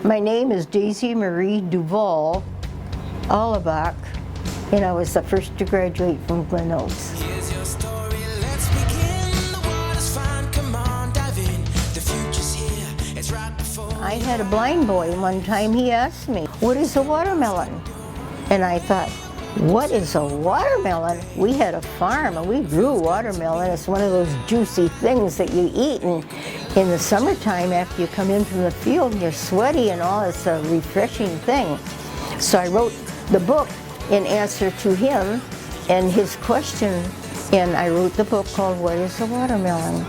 My name is Daisy Marie Duval Allebach, and I was the first to graduate from Glen. Here's your story, let's begin. The water's fine, come on, dive in. The future's here, it's right before. I had a blind boy, and one time he asked me, "What is a watermelon?" And I thought, what is a watermelon? We had a farm and we grew watermelon. It's one of those juicy things that you eat, and in the summertime after you come in from the field and you're sweaty and all, it's a refreshing thing. So I wrote the book in answer to him and his question, and I wrote the book called What is a Watermelon?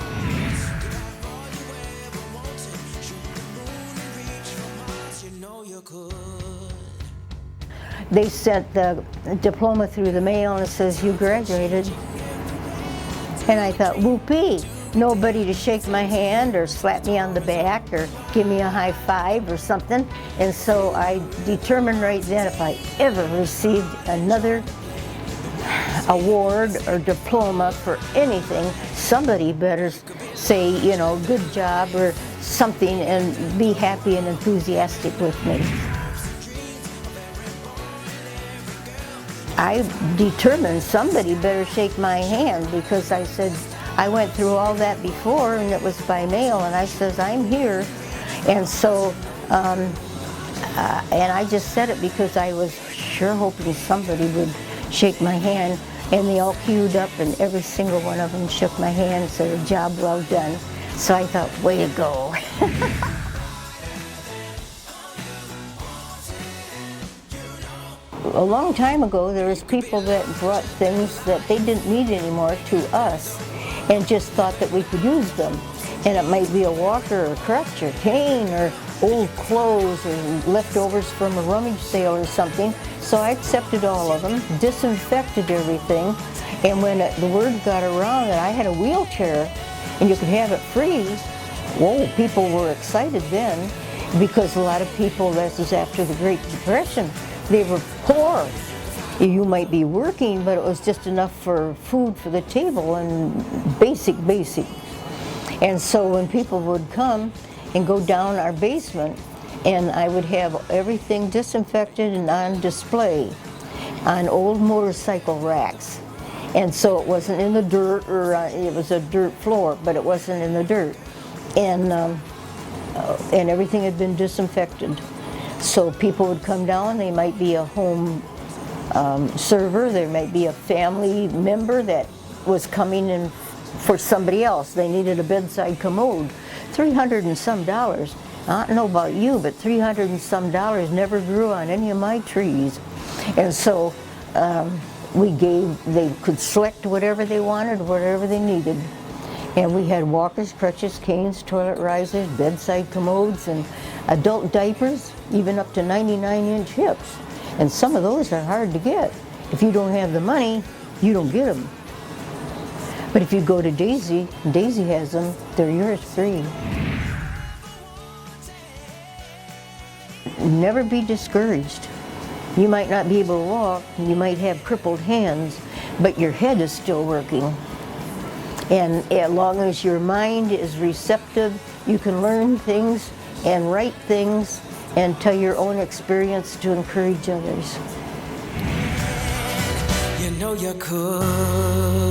They sent the diploma through the mail and it says, "You graduated." And I thought, whoopee, nobody to shake my hand or slap me on the back or give me a high five or something. And so I determined right then, if I ever received another award or diploma for anything, somebody better say, you know, good job or something, and be happy and enthusiastic with me. I determined somebody better shake my hand, because I said, I went through all that before and it was by mail, and I says, I'm here. And so, and I just said it because I was sure hoping somebody would shake my hand, and they all queued up and every single one of them shook my hand and said, "A job well done." So I thought, way to go. A long time ago, there was people that brought things that they didn't need anymore to us and just thought that we could use them. And it might be a walker or a crutch or cane or old clothes or leftovers from a rummage sale or something. So I accepted all of them, disinfected everything, and when the word got around that I had a wheelchair and you could have it free, whoa, people were excited then, because a lot of people, this is after the Great Depression, they were poor. You might be working, but it was just enough for food for the table and basic. And so when people would come and go down our basement, and I would have everything disinfected and on display on old motorcycle racks. And so it wasn't in the dirt, or it was a dirt floor, but it wasn't in the dirt. And everything had been disinfected. So people would come down, they might be a home server, there might be a family member that was coming in for somebody else. They needed a bedside commode, $300 and some. I don't know about you, but $300 and some never grew on any of my trees. And so they could select whatever they wanted, whatever they needed. And we had walkers, crutches, canes, toilet risers, bedside commodes, and adult diapers, even up to 99-inch hips. And some of those are hard to get. If you don't have the money, you don't get them. But if you go to Daisy, Daisy has them, they're yours free. Never be discouraged. You might not be able to walk, you might have crippled hands, but your head is still working. And as long as your mind is receptive, you can learn things and write things and tell your own experience to encourage others. You know you could.